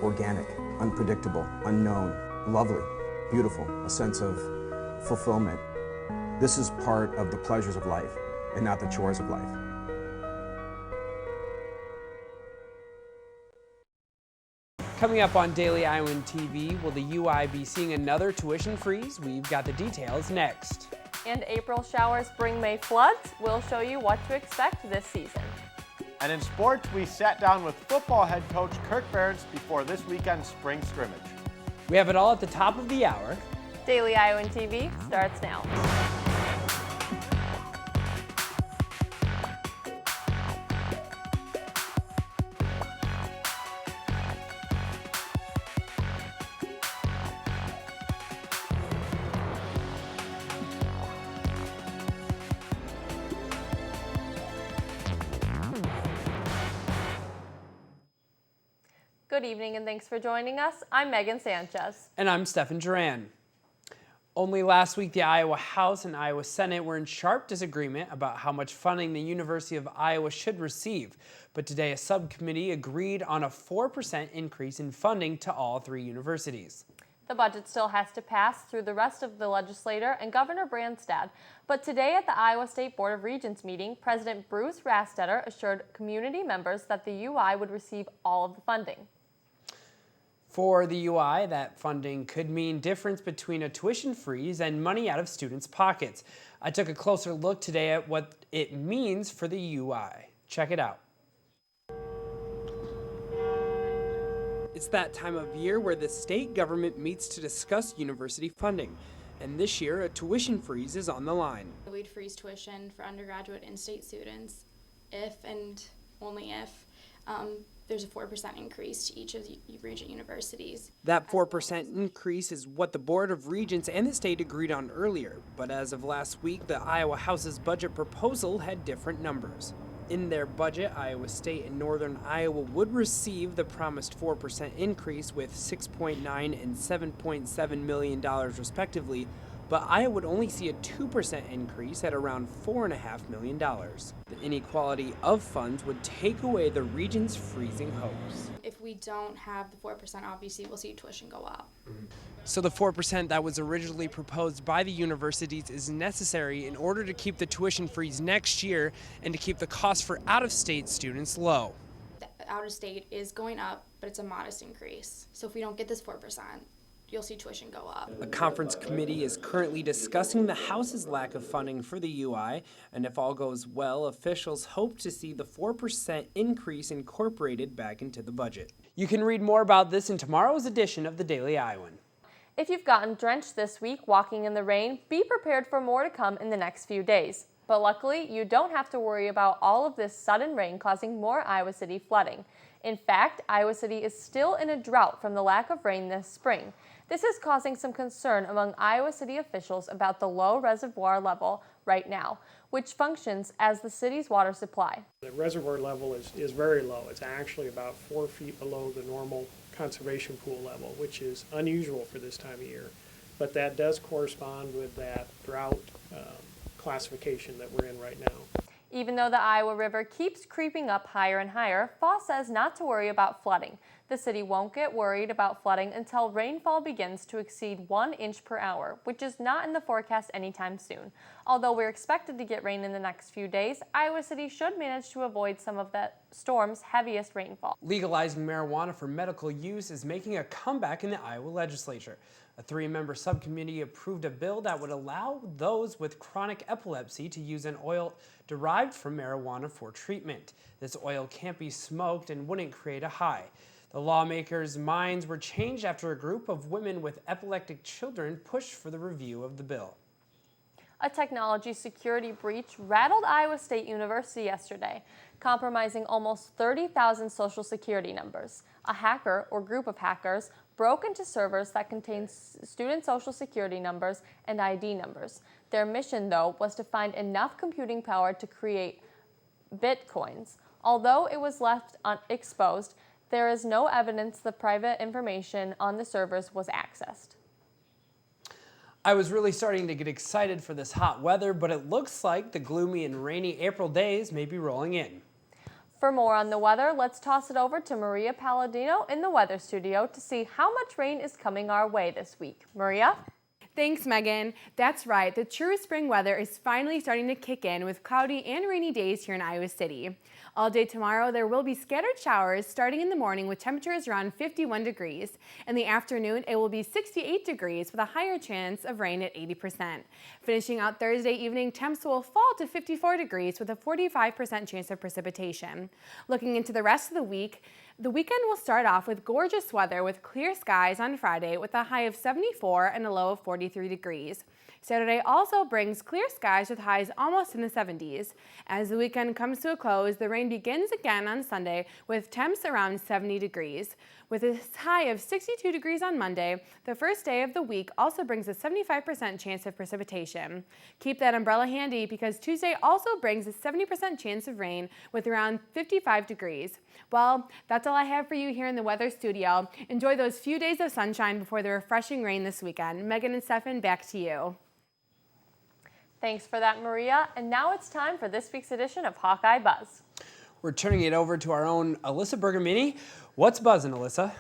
organic, unpredictable, unknown, lovely, beautiful, a sense of fulfillment. This is part of the pleasures of life and not the chores of life. Coming up on Daily Iowan TV, will the UI be seeing another tuition freeze? We've got the details next. And April showers bring May floods. We'll show you what to expect this season. And in sports, we sat down with football head coach Kirk Barnes before this weekend's spring scrimmage. We have it all at the top of the hour. Daily Iowan TV starts now. Good evening and thanks for joining us. I'm Megan Sanchez. And I'm Stephen Duran. Only last week, the Iowa House and Iowa Senate were in sharp disagreement about how much funding the University of Iowa should receive. But today, a subcommittee agreed on a 4% increase in funding to all three universities. The budget still has to pass through the rest of the legislature and Governor Branstad. But today at the Iowa State Board of Regents meeting, President Bruce Rastetter assured community members that the UI would receive all of the funding. For the UI, that funding could mean difference between a tuition freeze and money out of students' pockets. I took a closer look today at what it means for the UI. Check it out. It's that time of year where the state government meets to discuss university funding. And this year, a tuition freeze is on the line. We'd freeze tuition for undergraduate in-state students if and only if there's a 4% increase to each of the regent universities. That 4% increase is what the Board of Regents and the state agreed on earlier, but as of last week, the Iowa House's budget proposal had different numbers. In their budget, Iowa State and Northern Iowa would receive the promised 4% increase with $6.9 and $7.7 million respectively, but Iowa would only see a 2% increase at around $4.5 million. The inequality of funds would take away the region's freezing hopes. If we don't have the 4%, obviously we'll see tuition go up. So the 4% that was originally proposed by the universities is necessary in order to keep the tuition freeze next year and to keep the cost for out-of-state students low. The out-of-state is going up, but it's a modest increase. So if we don't get this 4%, you'll see tuition go up. A conference committee is currently discussing the House's lack of funding for the UI, and if all goes well, officials hope to see the 4% increase incorporated back into the budget. You can read more about this in tomorrow's edition of the Daily Iowan. If you've gotten drenched this week walking in the rain, be prepared for more to come in the next few days. But luckily, you don't have to worry about all of this sudden rain causing more Iowa City flooding. In fact, Iowa City is still in a drought from the lack of rain this spring. This is causing some concern among Iowa City officials about the low reservoir level right now, which functions as the city's water supply. The reservoir level is very low. It's actually about 4 feet below the normal conservation pool level, which is unusual for this time of year. But that does correspond with that drought classification that we're in right now. Even though the Iowa River keeps creeping up higher and higher, Fall says not to worry about flooding. The city won't get worried about flooding until rainfall begins to exceed 1 inch per hour, which is not in the forecast anytime soon. Although we're expected to get rain in the next few days, Iowa City should manage to avoid some of that storm's heaviest rainfall. Legalizing marijuana for medical use is making a comeback in the Iowa legislature. A 3-member subcommittee approved a bill that would allow those with chronic epilepsy to use an oil derived from marijuana for treatment. This oil can't be smoked and wouldn't create a high. The lawmakers' minds were changed after a group of women with epileptic children pushed for the review of the bill. A technology security breach rattled Iowa State University yesterday, compromising almost 30,000 social security numbers. A hacker or group of hackers broke into servers that contained student social security numbers and ID numbers. Their mission, though, was to find enough computing power to create bitcoins. Although it was left exposed, there is no evidence the private information on the servers was accessed. I was really starting to get excited for this hot weather, but it looks like the gloomy and rainy April days may be rolling in. For more on the weather, let's toss it over to Maria Palladino in the weather studio to see how much rain is coming our way this week. Maria? Thanks, Megan. That's right. The true spring weather is finally starting to kick in with cloudy and rainy days here in Iowa City. All day tomorrow, there will be scattered showers starting in the morning with temperatures around 51 degrees. In the afternoon, it will be 68 degrees with a higher chance of rain at 80%. Finishing out Thursday evening, temps will fall to 54 degrees with a 45% chance of precipitation. Looking into the rest of the weekend will start off with gorgeous weather with clear skies on Friday with a high of 74 and a low of 43 degrees. Saturday also brings clear skies with highs almost in the 70s. As the weekend comes to a close, the rain begins again on Sunday with temps around 70 degrees. With a high of 62 degrees on Monday, the first day of the week also brings a 75% chance of precipitation. Keep that umbrella handy because Tuesday also brings a 70% chance of rain with around 55 degrees. Well, that's all I have for you here in the weather studio. Enjoy those few days of sunshine before the refreshing rain this weekend. Megan and Stefan, back to you. Thanks for that, Maria. And now it's time for this week's edition of Hawkeye Buzz. We're turning it over to our own Alyssa Bergamini. What's buzzing, Alyssa?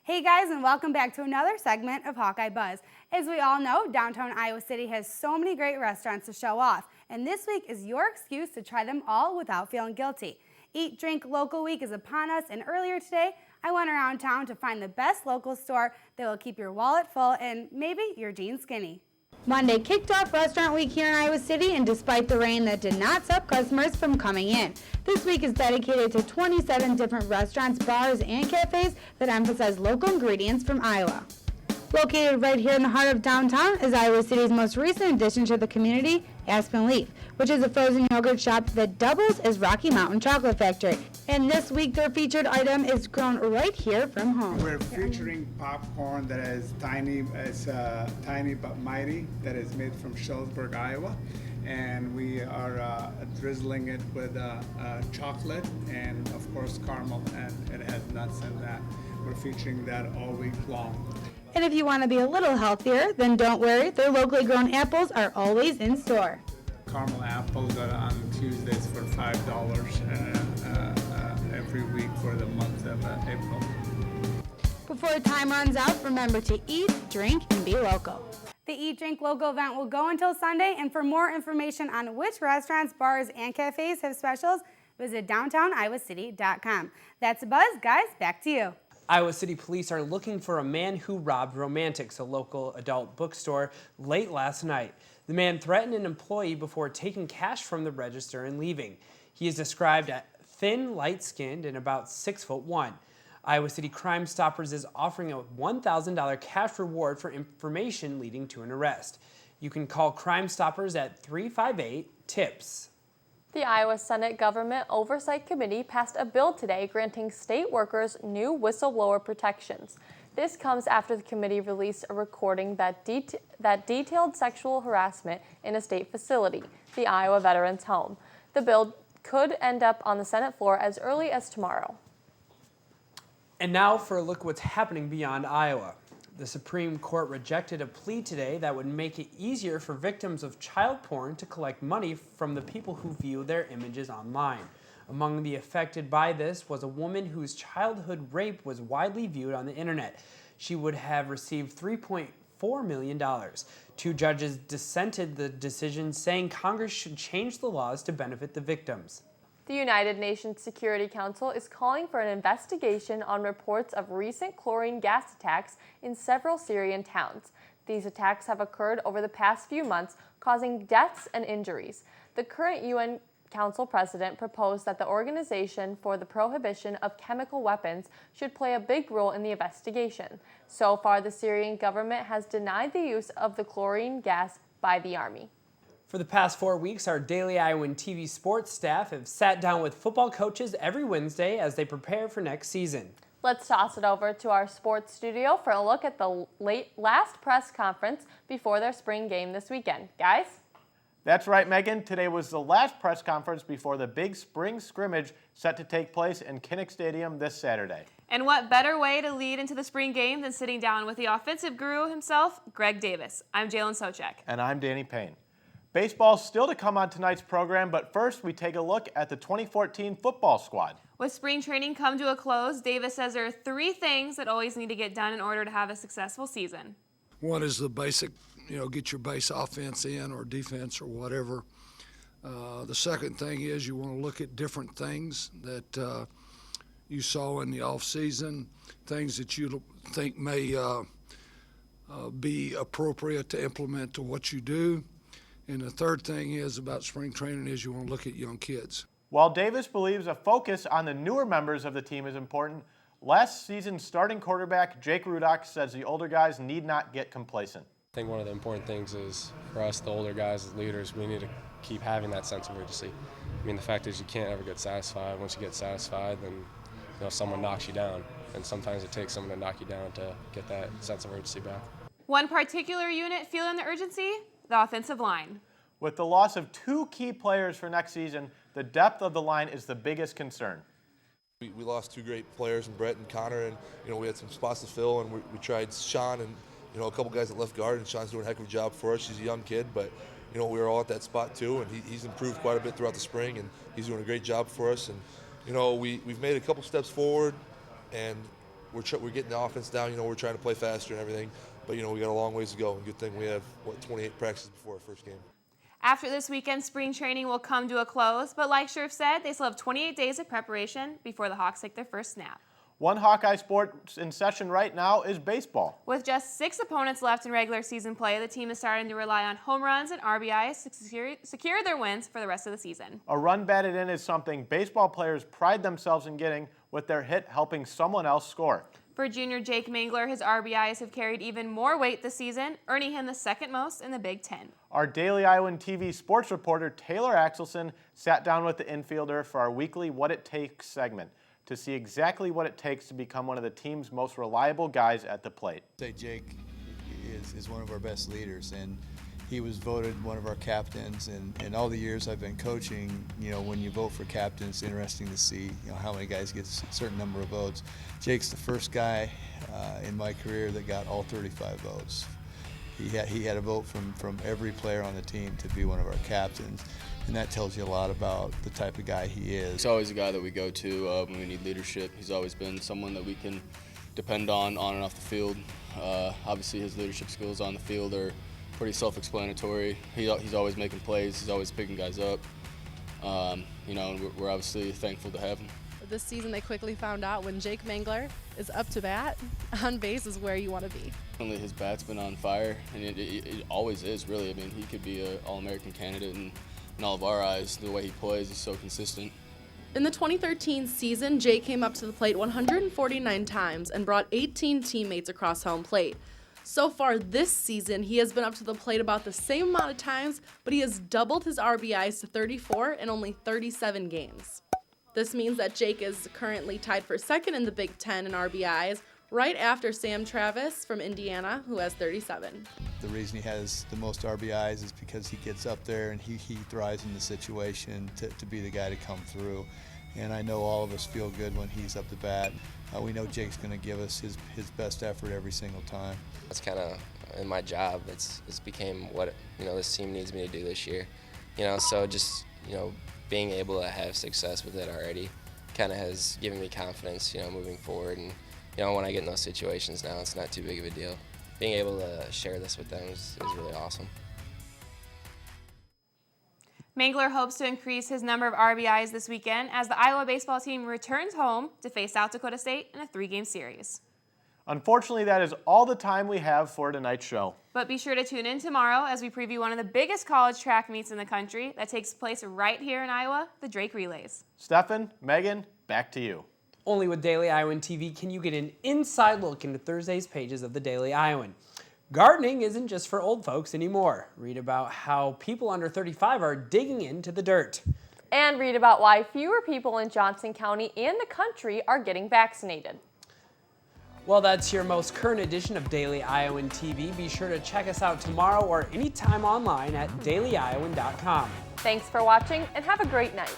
Hey guys, and welcome back to another segment of Hawkeye Buzz. As we all know, downtown Iowa City has so many great restaurants to show off, and this week is your excuse to try them all without feeling guilty. Eat, Drink, Local Week is upon us, and earlier today, I went around town to find the best local store that will keep your wallet full and maybe your jeans skinny. Monday kicked off Restaurant Week here in Iowa City, and despite the rain, that did not stop customers from coming in. This week is dedicated to 27 different restaurants, bars, and cafes that emphasize local ingredients from Iowa. Located right here in the heart of downtown is Iowa City's most recent addition to the community, Aspen Leaf, which is a frozen yogurt shop that doubles as Rocky Mountain Chocolate Factory. And this week, their featured item is grown right here from home. We're featuring popcorn that is tiny but mighty, that is made from Shullsburg, Iowa. And we are drizzling it with chocolate and, of course, caramel, and it has nuts in that. We're featuring that all week long. And if you want to be a little healthier, then don't worry, their locally grown apples are always in store. Caramel apples are on Tuesdays for $5 every week for the month of April. Before time runs out, remember to eat, drink, and be local. The Eat, Drink, Local event will go until Sunday, and for more information on which restaurants, bars, and cafes have specials, visit downtowniowacity.com. That's a buzz, guys. Back to you. Iowa City Police are looking for a man who robbed Romantics, a local adult bookstore, late last night. The man threatened an employee before taking cash from the register and leaving. He is described as thin, light-skinned, and about 6'1". Iowa City Crime Stoppers is offering a $1,000 cash reward for information leading to an arrest. You can call Crime Stoppers at 358-TIPS. The Iowa Senate Government Oversight Committee passed a bill today granting state workers new whistleblower protections. This comes after the committee released a recording that detailed sexual harassment in a state facility, the Iowa Veterans Home. The bill could end up on the Senate floor as early as tomorrow. And now for a look at what's happening beyond Iowa. The Supreme Court rejected a plea today that would make it easier for victims of child porn to collect money from the people who view their images online. Among the affected by this was a woman whose childhood rape was widely viewed on the internet. She would have received $3.4 million. Two judges dissented the decision, saying Congress should change the laws to benefit the victims. The United Nations Security Council is calling for an investigation on reports of recent chlorine gas attacks in several Syrian towns. These attacks have occurred over the past few months, causing deaths and injuries. The current UN Council President proposed that the Organization for the Prohibition of Chemical Weapons should play a big role in the investigation. So far, the Syrian government has denied the use of the chlorine gas by the army. For the past 4 weeks, our Daily Iowan TV sports staff have sat down with football coaches every Wednesday as they prepare for next season. Let's toss it over to our sports studio for a look at the last press conference before their spring game this weekend. Guys? That's right, Megan. Today was the last press conference before the big spring scrimmage set to take place in Kinnick Stadium this Saturday. And what better way to lead into the spring game than sitting down with the offensive guru himself, Greg Davis. I'm Jalen Socek. And I'm Danny Payne. Baseball's still to come on tonight's program, but first we take a look at the 2014 football squad. With spring training come to a close, Davis says there are 3 things that always need to get done in order to have a successful season. One is the basic, get your base offense in or defense or whatever. The second thing is you want to look at different things that you saw in the off season, things that you think may be appropriate to implement to what you do. And the third thing is about spring training is you want to look at young kids. While Davis believes a focus on the newer members of the team is important, last season's starting quarterback Jake Rudock says the older guys need not get complacent. I think one of the important things is for us, the older guys, as leaders, we need to keep having that sense of urgency. I mean, the fact is you can't ever get satisfied. Once you get satisfied, then someone knocks you down. And sometimes it takes someone to knock you down to get that sense of urgency back. One particular unit feeling the urgency? The offensive line. With the loss of 2 key players for next season, the depth of the line is the biggest concern. We lost 2 great players in Brett and Connor, and we had some spots to fill, and we tried Sean and a couple guys at left guard, and Sean's doing a heck of a job for us. He's a young kid, but we were all at that spot too, and he's improved quite a bit throughout the spring, and he's doing a great job for us. And we've made a couple steps forward, and we're getting the offense down. We're trying to play faster and everything, but we got a long ways to go. And good thing we have 28 practices before our first game. After this weekend, spring training will come to a close, but like Scherf said, they still have 28 days of preparation before the Hawks take their first snap. One Hawkeye sport in session right now is baseball. With just 6 opponents left in regular season play, the team is starting to rely on home runs and RBIs to secure their wins for the rest of the season. A run batted in is something baseball players pride themselves in getting, with their hit helping someone else score. For junior Jake Mangler, his RBIs have carried even more weight this season, earning him the 2nd most in the Big Ten. Our Daily Iowan TV sports reporter Taylor Axelson sat down with the infielder for our weekly What It Takes segment to see exactly what it takes to become one of the team's most reliable guys at the plate. Jake is one of our best leaders, and he was voted one of our captains. And in all the years I've been coaching, when you vote for captain, it's interesting to see how many guys get a certain number of votes. Jake's the first guy in my career that got all 35 votes. He had a vote from every player on the team to be one of our captains, and that tells you a lot about the type of guy he is. He's always a guy that we go to when we need leadership. He's always been someone that we can depend on and off the field. Obviously his leadership skills on the field are pretty self-explanatory. He's always making plays. He's always picking guys up. And we're obviously thankful to have him. This season they quickly found out when Jake Mangler is up to bat, on base is where you want to be. His bat's been on fire, and it always is, really. I mean, he could be an All-American candidate in all of our eyes. The way he plays is so consistent. In the 2013 season, Jake came up to the plate 149 times and brought 18 teammates across home plate. So far this season, he has been up to the plate about the same amount of times, but he has doubled his RBIs to 34 in only 37 games. This means that Jake is currently tied for 2nd in the Big Ten in RBIs, right after Sam Travis from Indiana, who has 37. The reason he has the most RBIs is because he gets up there and he thrives in the situation to be the guy to come through. And I know all of us feel good when he's up to bat. We know Jake's going to give us his best effort every single time. That's kind of in my job. It's became what this team needs me to do this year. So just being able to have success with it already kind of has given me confidence, moving forward. And when I get in those situations now, it's not too big of a deal. Being able to share this with them is really awesome. Mangler hopes to increase his number of RBIs this weekend as the Iowa baseball team returns home to face South Dakota State in a 3-game series. Unfortunately, that is all the time we have for tonight's show. But be sure to tune in tomorrow as we preview one of the biggest college track meets in the country that takes place right here in Iowa, the Drake Relays. Stefan, Megan, back to you. Only with Daily Iowan TV can you get an inside look into Thursday's pages of the Daily Iowan. Gardening isn't just for old folks anymore. Read about how people under 35 are digging into the dirt. And read about why fewer people in Johnson County and the country are getting vaccinated. Well, that's your most current edition of Daily Iowan TV. Be sure to check us out tomorrow or anytime online at dailyiowan.com. Thanks for watching and have a great night.